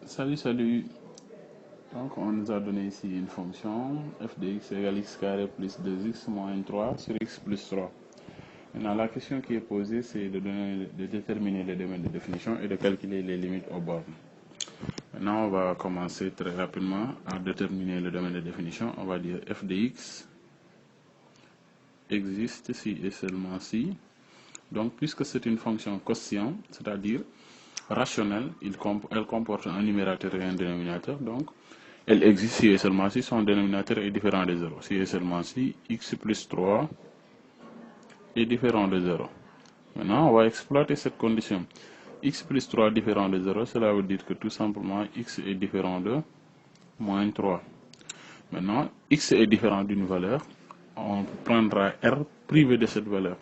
Salut. Donc, on nous a donné ici une fonction f de x égale x carré plus 2x moins 3 sur x plus 3. Maintenant, la question qui est posée, c'est de déterminer les domaines de définition et de calculer les limites aux bornes. Maintenant, on va commencer très rapidement à déterminer le domaine de définition. On va dire f de x existe si et seulement si. Donc, puisque c'est une fonction quotient, c'est-à-dire rationnelle, elle comporte un numérateur et un dénominateur. Donc, elle existe si et seulement si son dénominateur est différent de 0. Si et seulement si x plus 3 est différent de 0. Maintenant, on va exploiter cette condition. X plus 3 différent de 0, cela veut dire que tout simplement x est différent de moins 3. Maintenant, x est différent d'une valeur. On prendra r privé de cette valeur.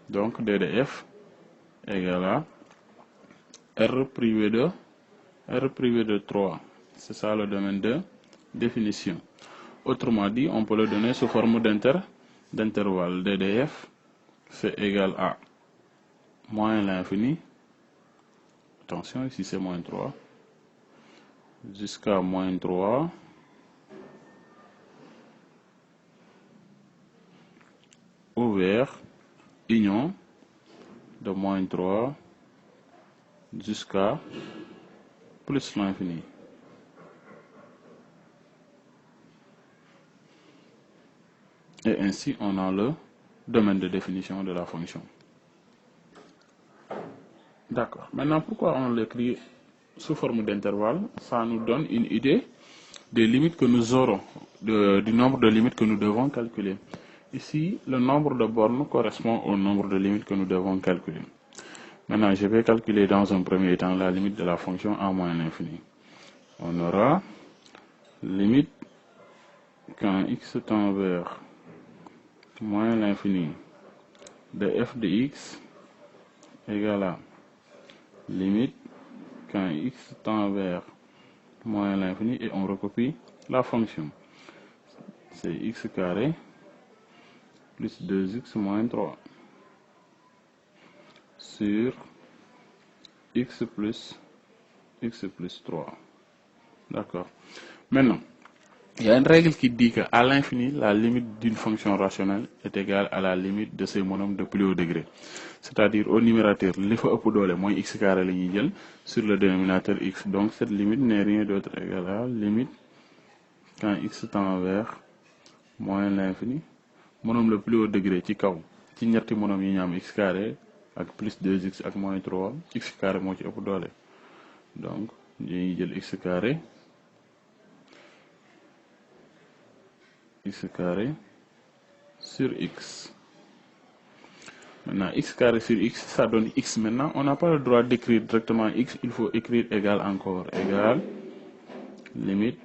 Donc, d de f égale à r privé de 3. C'est ça le domaine de définition. Autrement dit, on peut le donner sous forme d'intervalle. d de f, c'est égal à moins l'infini. Attention, ici c'est moins 3. Jusqu'à moins 3. Ouvert, union de moins 3 jusqu'à plus l'infini. Et ainsi, on a le domaine de définition de la fonction. D'accord. Maintenant, pourquoi on l'écrit sous forme d'intervalle? Ça nous donne une idée des limites que nous aurons, du nombre de limites que nous devons calculer. Ici, le nombre de bornes correspond au nombre de limites que nous devons calculer. Maintenant, je vais calculer dans un premier temps la limite de la fonction à moins l'infini. On aura limite quand x tend vers moins l'infini de f de x égale à limite quand x tend vers moins l'infini et on recopie la fonction. C'est x carré plus 2x moins 3 sur x plus 3. D'accord. Maintenant, il y a une règle qui dit qu'à l'infini, la limite d'une fonction rationnelle est égale à la limite de ses monomes de plus haut degré. C'est-à-dire au numérateur, li fa ëpp doole mooy x carré la ñuy jël sur le dénominateur x. Donc cette limite n'est rien d'autre égale à limite quand x tend vers moins l'infini. Monome le plus haut degré ci kaw ci ñetti monome yi ñu am x carré ak plus 2x ak moins 3 x carré moo ci ëpp doole. Donc dañuy jël x carré sur x. Maintenant, x carré sur x, ça donne x. Maintenant, on n'a pas le droit d'écrire directement x, il faut écrire égal encore. Égal, limite,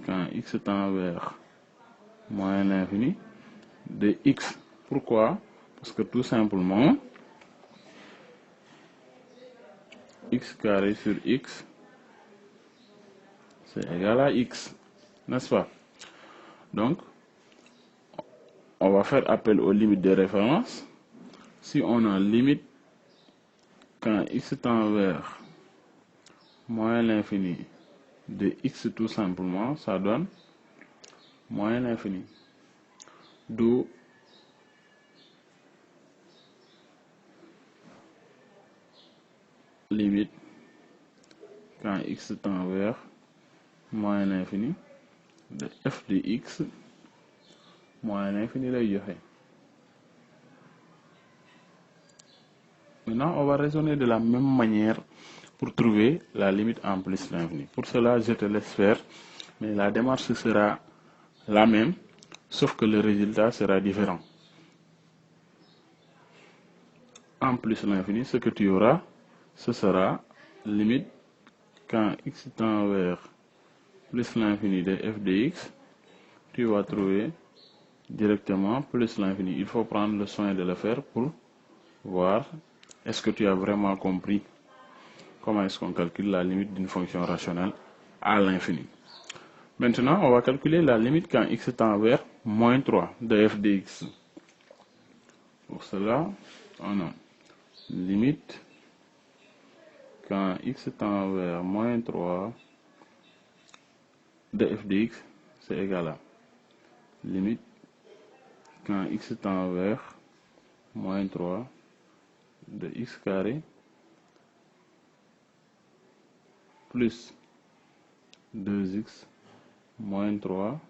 quand x tend vers moins l'infini, de x. Pourquoi? Parce que tout simplement, x carré sur x, c'est égal à x. N'est-ce pas? Donc, on va faire appel aux limites de référence. Si on a limite quand x tend vers moins l'infini de x tout simplement, ça donne moins l'infini. D'où limite quand x tend vers moins l'infini de f de x moins l'infini lay joxe. Maintenant, on va raisonner de la même manière pour trouver la limite en plus l'infini. Pour cela, je te laisse faire, mais la démarche sera la même, sauf que le résultat sera différent. En plus l'infini, ce que tu auras, ce sera limite quand x tend vers plus l'infini de f de x, tu vas trouver directement plus l'infini. Il faut prendre le soin de le faire pour voir est-ce que tu as vraiment compris comment est-ce qu'on calcule la limite d'une fonction rationnelle à l'infini. Maintenant, on va calculer la limite quand x tend vers moins 3 de f de x. Pour cela, on a limite quand x tend vers moins 3 de f de x, c'est égal à limite quand x tend vers moins 3 de x carré plus 2x moins 3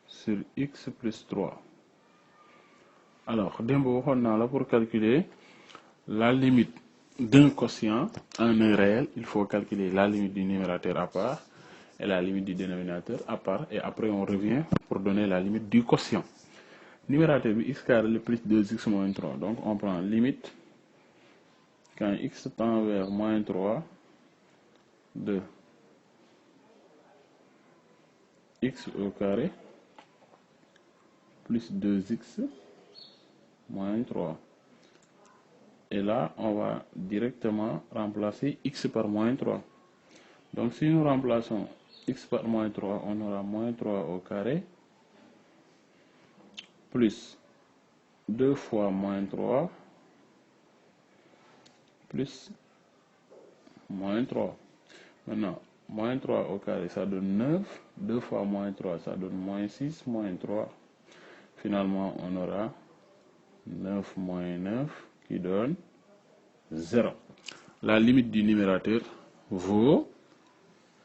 sur x plus 3. Alors, pour calculer la limite d'un quotient à un nœud réel, il faut calculer la limite du numérateur à part et la limite du dénominateur à part, et après on revient pour donner la limite du quotient. Numérateur x carré plus 2x moins 3, donc on prend limite quand x tend vers moins 3 de x au carré plus 2x moins 3. Et là, on va directement remplacer x par moins 3. Donc si nous remplaçons x par moins 3, on aura moins 3 au carré plus 2 fois moins 3 plus moins 3. Maintenant, moins 3 au carré, ça donne 9. 2 fois moins 3, ça donne moins 6, moins 3. Finalement, on aura 9 moins 9 qui donne 0. La limite du numérateur vaut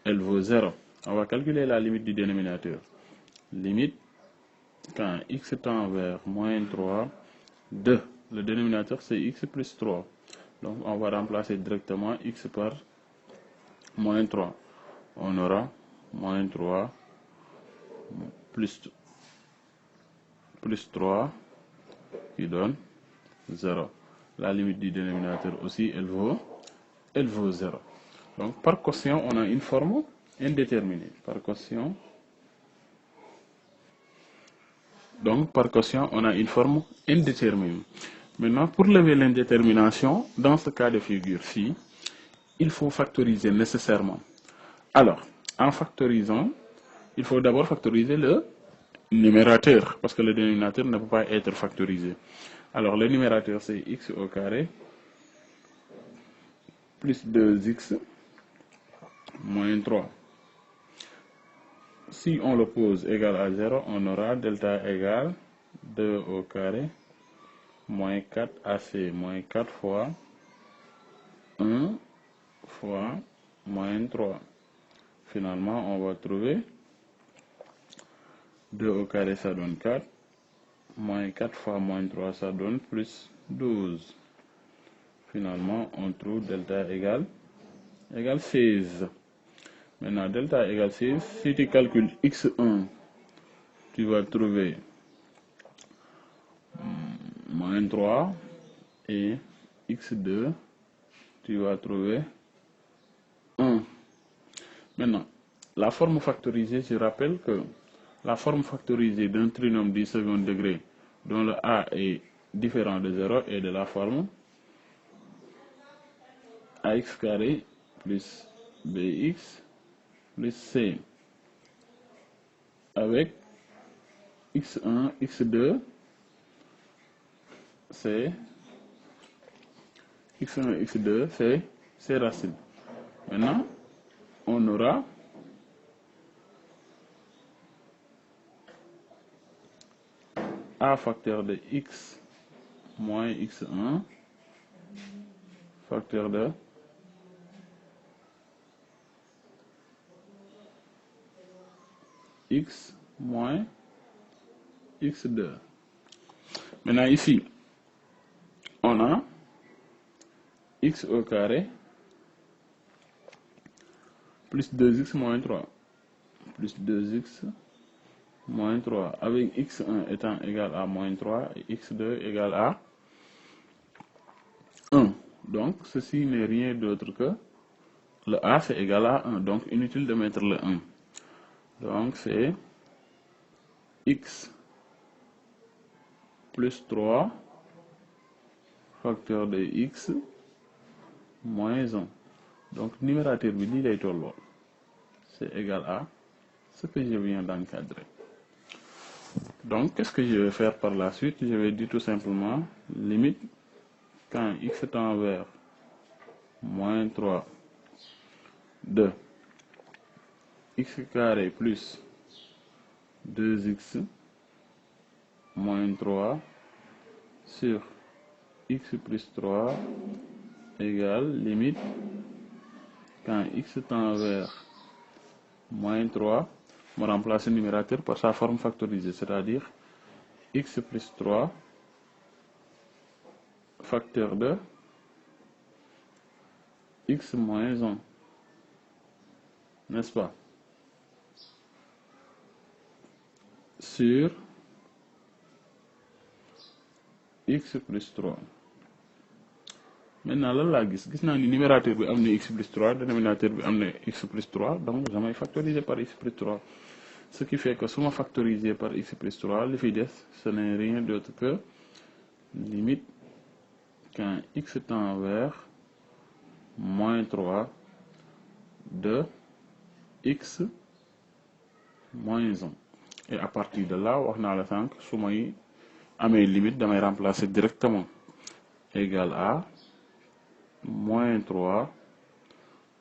0. On va calculer la limite du dénominateur. Limite quand x tend vers moins 3 de, le dénominateur c'est x plus 3. Donc on va remplacer directement x par moins 3. On aura moins 3 plus 3 qui donne 0. La limite du dénominateur aussi, elle vaut 0. Donc par quotient, on a une forme indéterminée. Par quotient, on a une forme indéterminée. Maintenant, pour lever l'indétermination, dans ce cas de figure-ci, il faut factoriser nécessairement. Alors, en factorisant, il faut d'abord factoriser le numérateur, parce que le dénominateur ne peut pas être factorisé. Alors, le numérateur, c'est x au carré plus 2x moins 3. Si on le pose égal à 0, on aura delta égale 2 au carré moins 4ac moins 4 fois 1 fois moins 3. Finalement, on va trouver 2 au carré, ça donne 4. Moins 4 fois moins 3, ça donne plus 12. Finalement, on trouve delta égale 16. Maintenant, delta égale 16. Si tu calcules x1, tu vas trouver moins 3. Et x2, tu vas trouver 1. Maintenant, la forme factorisée, je rappelle que la forme factorisée d'un trinôme du second degré dont le a est différent de 0 est de la forme ax carré plus bx plus c avec x1, x2, c'est x1 et x2, c'est ces racines. Maintenant, on aura a facteur de x moins x1 facteur de x moins x2. Maintenant ici, on a x au carré plus 2x moins 3 plus 2x moins 3 avec x1 étant égal à moins 3 et x2 égal à 1. Donc ceci n'est rien d'autre que le a c'est égal à 1, donc inutile de mettre le 1. Donc c'est x plus 3 facteur de x moins 1. Donc numérateur bi lii lay tolloo, c'est égal à ce que je viens d'encadrer. Donc qu'est-ce que je vais faire par la suite? Je vais dire tout simplement limite quand x tend vers moins 3 de x carré plus 2x moins 3 sur x plus 3 égale limite quand x tend vers moins 3, on remplace le numérateur par sa forme factorisée, c'est-à-dire x plus 3 facteur de x moins 1, n'est-ce pas, sur x plus 3. Maintenant, là, gis naa ni numérateur bi am na x plus 3, dénominateur bi am na x plus 3, donc damay factoriser par x plus 3. Ce qui fait que si on factorise par x plus 3, le fides, ce n'est rien d'autre que limite quand x tend vers moins 3 de x moins 1. Et à partir de là, on a la 5, si je mes limites, je vais remplacer directement égal à moins 3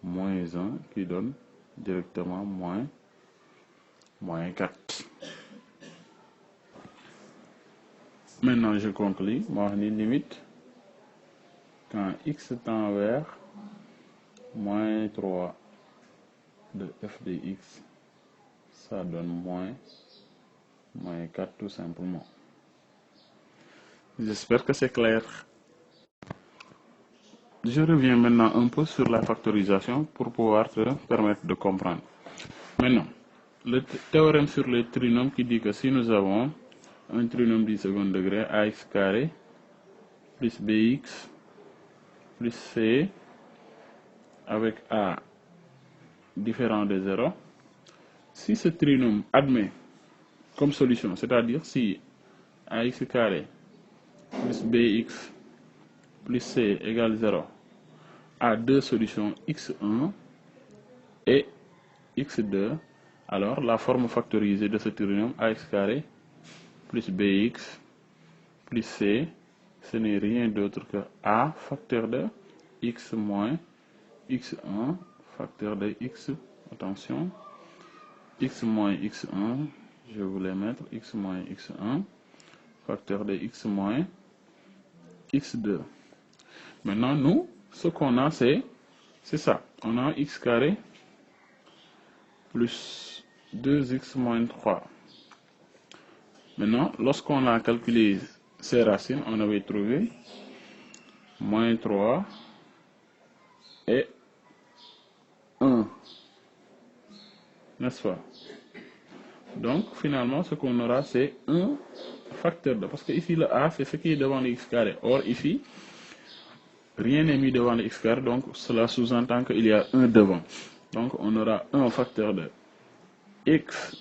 moins 1 qui donne directement moins 4. Maintenant, je conclue. Moi, je limite quand x tend vers moins 3 de f de x, ça donne moins 4 tout simplement. J'espère que c'est clair. Je reviens maintenant un peu sur la factorisation pour pouvoir te permettre de comprendre. Maintenant, le théorème sur les trinômes qui dit que si nous avons un trinôme du second degré ax carré plus bx plus c avec a différent de 0, si ce trinôme admet comme solution, c'est-à-dire si ax carré plus bx plus c égale 0 a deux solutions x1 et x2, alors la forme factorisée de ce trinôme ax carré plus bx plus c, ce n'est rien d'autre que a facteur de x moins x1 facteur de x, attention, x moins x1, je voulais mettre x moins x1 facteur de x moins x2. Maintenant, nous, ce qu'on a, c'est ça. On a x carré plus 2x moins 3. Maintenant, lorsqu'on a calculé ces racines, on avait trouvé moins 3 et 1. N'est-ce pas? Donc, finalement, ce qu'on aura, c'est un facteur de... Parce que ici, le a, c'est ce qui est devant le x carré. Or, ici, rien n'est mis devant le x carré, donc cela sous-entend qu'il y a 1 devant. Donc, on aura un facteur de x.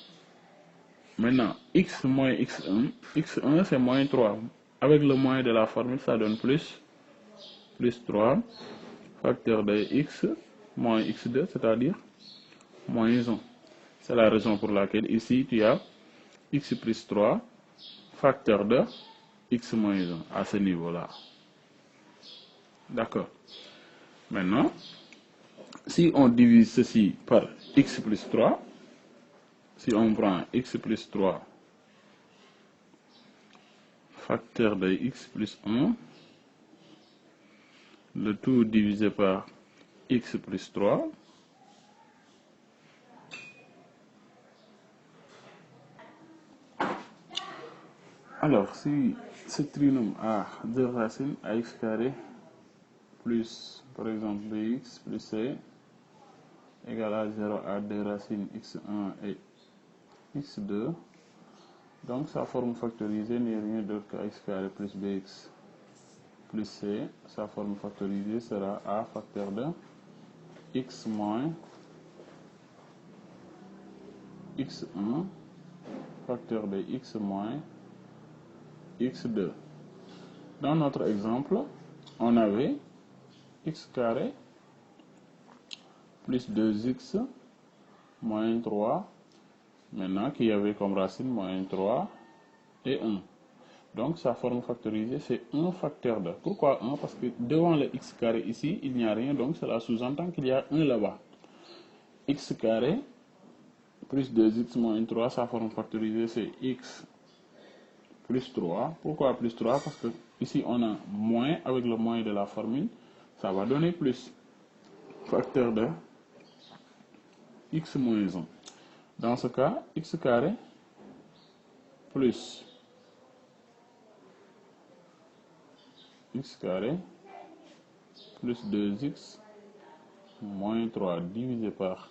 Maintenant, x moins x1. x1, c'est moins 3. Avec le moins de la formule, ça donne plus 3. Facteur de x moins x2, c'est-à-dire moins 1. C'est la raison pour laquelle ici, tu as x plus 3, facteur de x moins 1, à ce niveau-là. D'accord. Maintenant, si on divise ceci par x plus 3, si on prend x plus 3, facteur de x plus 1, le tout divisé par x plus 3, alors si ce trinôme a deux racines, ax carré plus, par exemple, bx plus c égale à 0 à deux racines x1 et x2, donc sa forme factorisée n'est rien d'autre que x carré plus bx plus c, sa forme factorisée sera a facteur de x moins x1 facteur de x moins x2. Dans notre exemple, on avait x carré plus 2x moins 3, maintenant qui avait comme racine moins 3 et 1. Donc sa forme factorisée, c'est 1 facteur de. Pourquoi 1? Parce que devant le x carré ici, il n'y a rien, donc cela sous-entend qu'il y a 1 là-bas. X carré plus 2x moins 3, sa forme factorisée c'est x plus 3. Pourquoi plus 3? Parce que ici on a moins avec le moins de la formule, ça va donner plus. Facteur de x moins 1. Dans ce cas, x carré plus x carré plus 2x moins 3 divisé par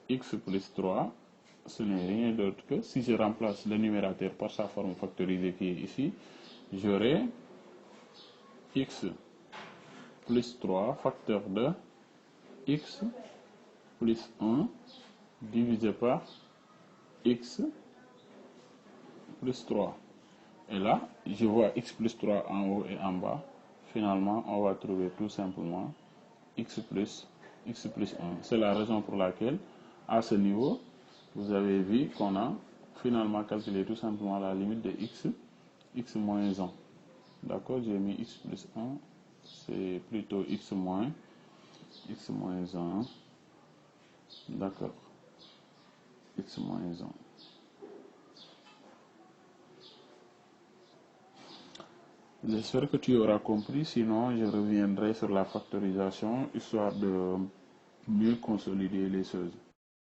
x plus 3, ce n'est rien d'autre que, si je remplace le numérateur par sa forme factorisée qui est ici, j'aurai x plus 3 facteur de x plus 1 divisé par x plus 3. Et là, je vois x plus 3 en haut et en bas. Finalement, on va trouver tout simplement x plus 1. C'est la raison pour laquelle, à ce niveau, vous avez vu qu'on a finalement calculé tout simplement la limite de x moins 1. D'accord, j'ai mis x plus 1, c'est plutôt x moins 1. D'accord, x moins 1. J'espère que tu auras compris, sinon je reviendrai sur la factorisation, histoire de mieux consolider les choses.